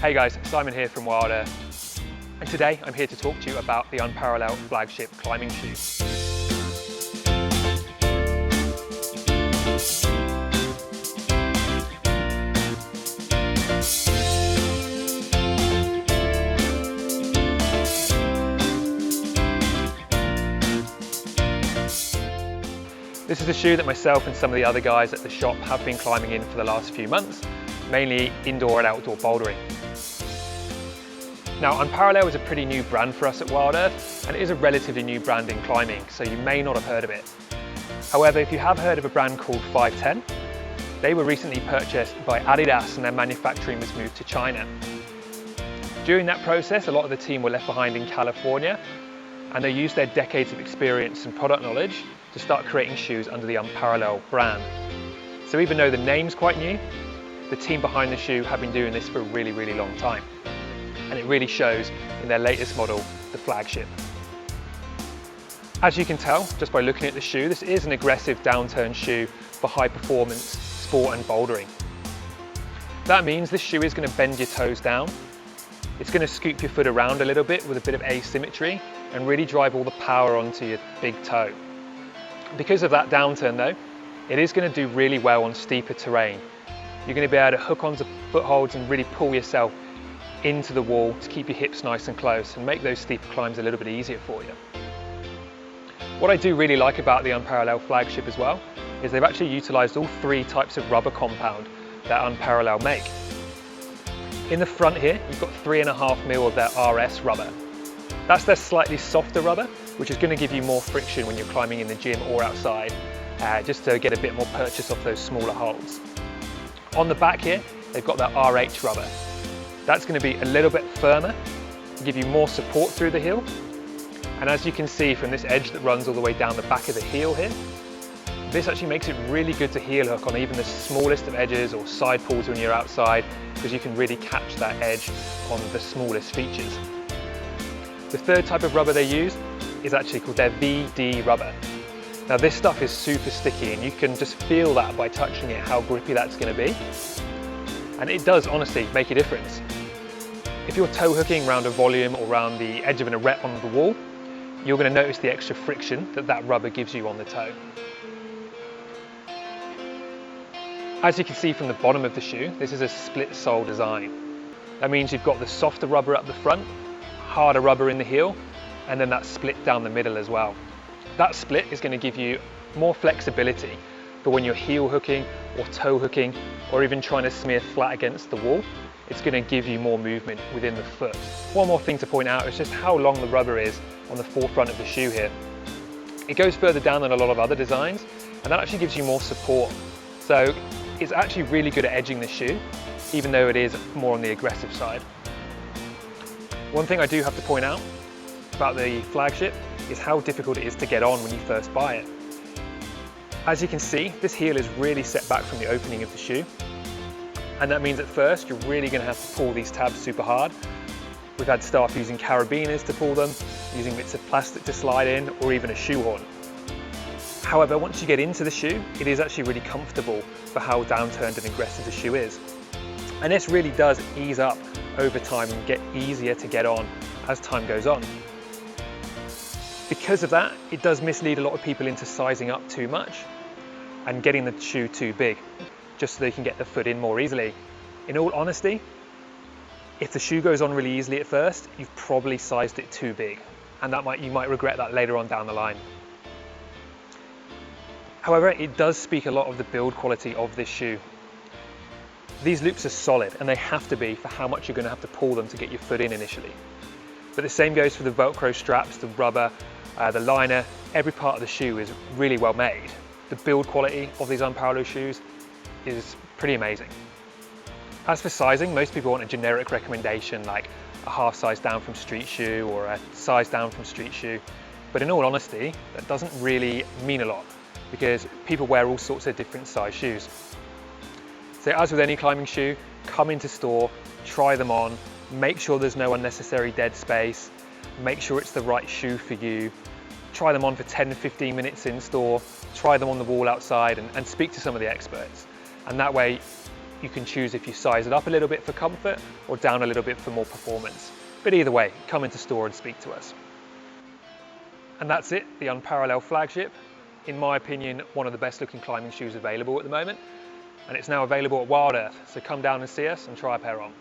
Hey guys, Simon here from Wild Earth, and today I'm here to talk to you about the Unparallel Flagship climbing shoe. This is a shoe that myself and some of the other guys at the shop have been climbing in for the last few months, mainly indoor and outdoor bouldering. Now, Unparallel is a pretty new brand for us at Wild Earth, and it is a relatively new brand in climbing, so you may not have heard of it. However, if you have heard of a brand called 510, they were recently purchased by Adidas and their manufacturing was moved to China. During that process, a lot of the team were left behind in California, and they used their decades of experience and product knowledge to start creating shoes under the Unparallel brand. So even though the name's quite new, the team behind the shoe have been doing this for a really, really long time. And it really shows in their latest model, the Flagship. As you can tell, just by looking at the shoe, this is an aggressive downturn shoe for high performance, sport and bouldering. That means this shoe is going to bend your toes down. It's going to scoop your foot around a little bit with a bit of asymmetry and really drive all the power onto your big toe. Because of that downturn though, it is going to do really well on steeper terrain. You're going to be able to hook onto footholds and really pull yourself into the wall to keep your hips nice and close and make those steeper climbs a little bit easier for you. What I do really like about the Unparallel Flagship as well is they've actually utilised all three types of rubber compound that Unparallel make. In the front here, you've got 3.5mm of their RS rubber. That's their slightly softer rubber, which is going to give you more friction when you're climbing in the gym or outside, just to get a bit more purchase off those smaller holds. On the back here, they've got their RH rubber. That's going to be a little bit firmer, give you more support through the heel. And as you can see from this edge that runs all the way down the back of the heel here, this actually makes it really good to heel hook on even the smallest of edges or side pulls when you're outside, because you can really catch that edge on the smallest features. The third type of rubber they use is actually called their VD rubber. Now this stuff is super sticky and you can just feel that by touching it, how grippy that's going to be. And it does honestly make a difference. If you're toe hooking around a volume or around the edge of an arête on the wall, you're going to notice the extra friction that rubber gives you on the toe. As you can see from the bottom of the shoe, this is a split sole design. That means you've got the softer rubber up the front, harder rubber in the heel, and then that split down the middle as well. That split is going to give you more flexibility for when you're heel hooking or toe hooking or even trying to smear flat against the wall. It's going to give you more movement within the foot. One more thing to point out is just how long the rubber is on the forefront of the shoe here. It goes further down than a lot of other designs, and that actually gives you more support. So it's actually really good at edging the shoe, even though it is more on the aggressive side. One thing I do have to point out about the Flagship is how difficult it is to get on when you first buy it. As you can see, this heel is really set back from the opening of the shoe. And that means at first, you're really going to have to pull these tabs super hard. We've had staff using carabiners to pull them, using bits of plastic to slide in, or even a shoehorn. However, once you get into the shoe, it is actually really comfortable for how downturned and aggressive the shoe is. And this really does ease up over time and get easier to get on as time goes on. Because of that, it does mislead a lot of people into sizing up too much and getting the shoe too big, just so they can get the foot in more easily. In all honesty, if the shoe goes on really easily at first, you've probably sized it too big, and you might regret that later on down the line. However, it does speak a lot of the build quality of this shoe. These loops are solid, and they have to be for how much you're going to have to pull them to get your foot in initially. But the same goes for the Velcro straps, the rubber, the liner. Every part of the shoe is really well made. The build quality of these Unparalleled shoes is pretty amazing. As for sizing, most people want a generic recommendation like a half size down from street shoe or a size down from street shoe. But in all honesty, that doesn't really mean a lot because people wear all sorts of different size shoes. So as with any climbing shoe, come into store, try them on, make sure there's no unnecessary dead space, make sure it's the right shoe for you, try them on for 10-15 minutes in store, try them on the wall outside and speak to some of the experts. And that way You can choose if you size it up a little bit for comfort or down a little bit for more performance. But either way, come into store and speak to us. And that's it, the Unparallel Flagship. In my opinion, one of the best looking climbing shoes available at the moment. And it's now available at Wild Earth, so come down and see us and try a pair on.